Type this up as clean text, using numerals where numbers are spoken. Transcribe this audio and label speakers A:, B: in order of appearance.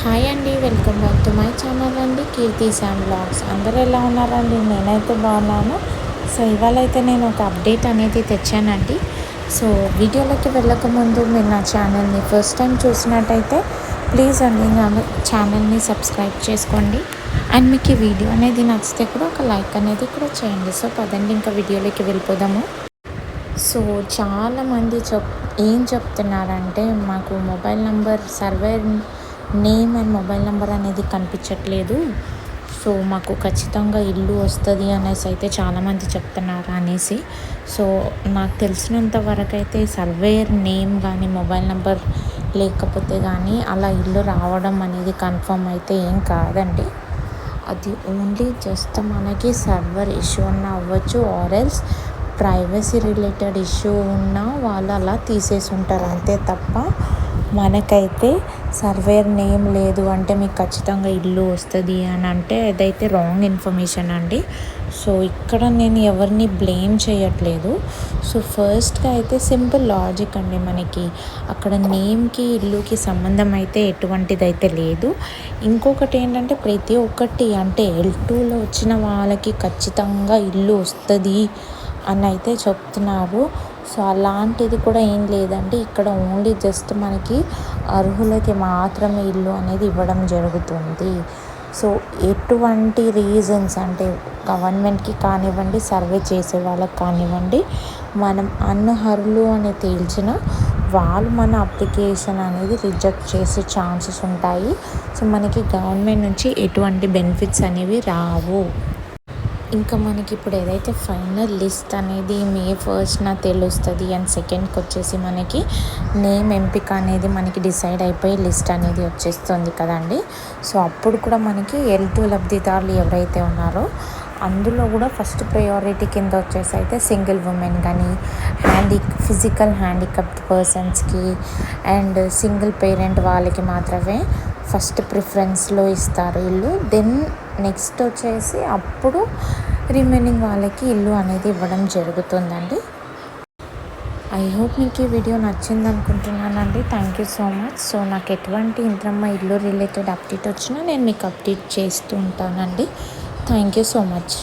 A: Hi అండి, welcome back to my channel అండి, కీర్తి Sam blogs. అందరూ ఎలా ఉన్నారండి? నేనైతే బాగున్నాను. సో ఇవాళ అయితే నేను ఒక అప్డేట్ అనేది తెచ్చానండి. సో వీడియోలోకి వెళ్ళకముందు మీరు నా ఛానల్ని ఫస్ట్ టైం చూసినట్టయితే ప్లీజ్ అండి నా ఛానల్ని సబ్స్క్రైబ్ చేసుకోండి. అండ్ మీకు ఈ వీడియో అనేది నచ్చితే కూడా ఒక లైక్ అనేది కూడా చేయండి. సో పదండి ఇంకా వీడియోలోకి వెళ్ళిపోదాము. సో చాలామంది ఏం చెప్తున్నారంటే, మాకు mobile number server name and mobile number అనేది కనిపించట్లేదు, సో మాకు ఖచ్చితంగా ఇల్లు వస్తుంది అనేసి అయితే చాలామంది చెప్తున్నారు అనేసి. సో నాకు తెలిసినంత వరకు అయితే సర్వేర్ నేమ్ కానీ మొబైల్ నెంబర్ లేకపోతే కానీ అలా ఇల్లు రావడం అనేది కన్ఫర్మ్ అయితే ఏం కాదండి. అది ఓన్లీ జస్ట్ మనకి సర్వర్ ఇష్యూ ఉన్న అవ్వచ్చు, ఆర్ఎల్స్ ప్రైవసీ రిలేటెడ్ ఇష్యూ ఉన్నా వాళ్ళు అలా తీసేసి ఉంటారు అంతే తప్ప మనకైతే సర్వేర్ నేమ్ లేదు అంటే మీకు ఖచ్చితంగా ఇల్లు వస్తుంది అని అంటే అదైతే రాంగ్ ఇన్ఫర్మేషన్ అండి. సో ఇక్కడ నేను ఎవరిని బ్లేమ్ చేయట్లేదు. సో ఫస్ట్గా అయితే సింపుల్ లాజిక్ అండి, మనకి అక్కడ నేమ్కి ఇల్లుకి సంబంధం అయితే ఎటువంటిది అయితే లేదు. ఇంకొకటి ఏంటంటే ప్రతి ఒక్కటి అంటే L2లో వచ్చిన వాళ్ళకి ఖచ్చితంగా ఇల్లు వస్తుంది అని అయితే చెప్తున్నారు. సో అలాంటిది కూడా ఏం లేదండి. ఇక్కడ ఓన్లీ జస్ట్ మనకి అర్హులకి మాత్రమే ఇల్లు అనేది ఇవ్వడం జరుగుతుంది. సో ఎటువంటి రీజన్స్ అంటే గవర్నమెంట్కి కానివ్వండి, సర్వే చేసే వాళ్ళకి కానివ్వండి, మనం అనర్హులు అని తేల్చిన వాళ్ళు మన అప్లికేషన్ అనేది రిజెక్ట్ చేసే ఛాన్సెస్ ఉంటాయి. సో మనకి గవర్నమెంట్ నుంచి ఎటువంటి బెనిఫిట్స్ అనేవి రావు. ఇంకా మనకి ఇప్పుడు ఏదైతే ఫైనల్ లిస్ట్ అనేది మే 1న తెలుస్తుంది. అండ్ సెకండ్కి వచ్చేసి మనకి నేమ్ ఎంపిక అనేది మనకి డిసైడ్ అయిపోయి లిస్ట్ అనేది వచ్చేస్తుంది కదండి. సో అప్పుడు కూడా మనకి L2 లబ్ధిదారులు ఎవరైతే ఉన్నారో అందులో కూడా ఫస్ట్ ప్రయారిటీ కింద వచ్చేసి అయితే సింగిల్ ఉమెన్ కానీ ఫిజికల్ హ్యాండిక్యాప్డ్ పర్సన్స్కి అండ్ సింగిల్ పేరెంట్ వాళ్ళకి మాత్రమే ఫస్ట్ ప్రిఫరెన్స్లో ఇస్తారు ఇల్లు. దెన్ నెక్స్ట్ వచ్చేసి అప్పుడు రిమైనింగ్ వాళ్ళకి ఇల్లు అనేది ఇవ్వడం జరుగుతుందండి. ఐ హోప్ మీకు ఈ వీడియో నచ్చింది అనుకుంటున్నానండి. Thank you so much. So నాకు ఎటువంటి ఇంద్రమ్మ ఇల్లు రిలేటెడ్ అప్డేట్ వచ్చినా నేను మీకు అప్డేట్ చేస్తూ ఉంటానండి. Thank you so much.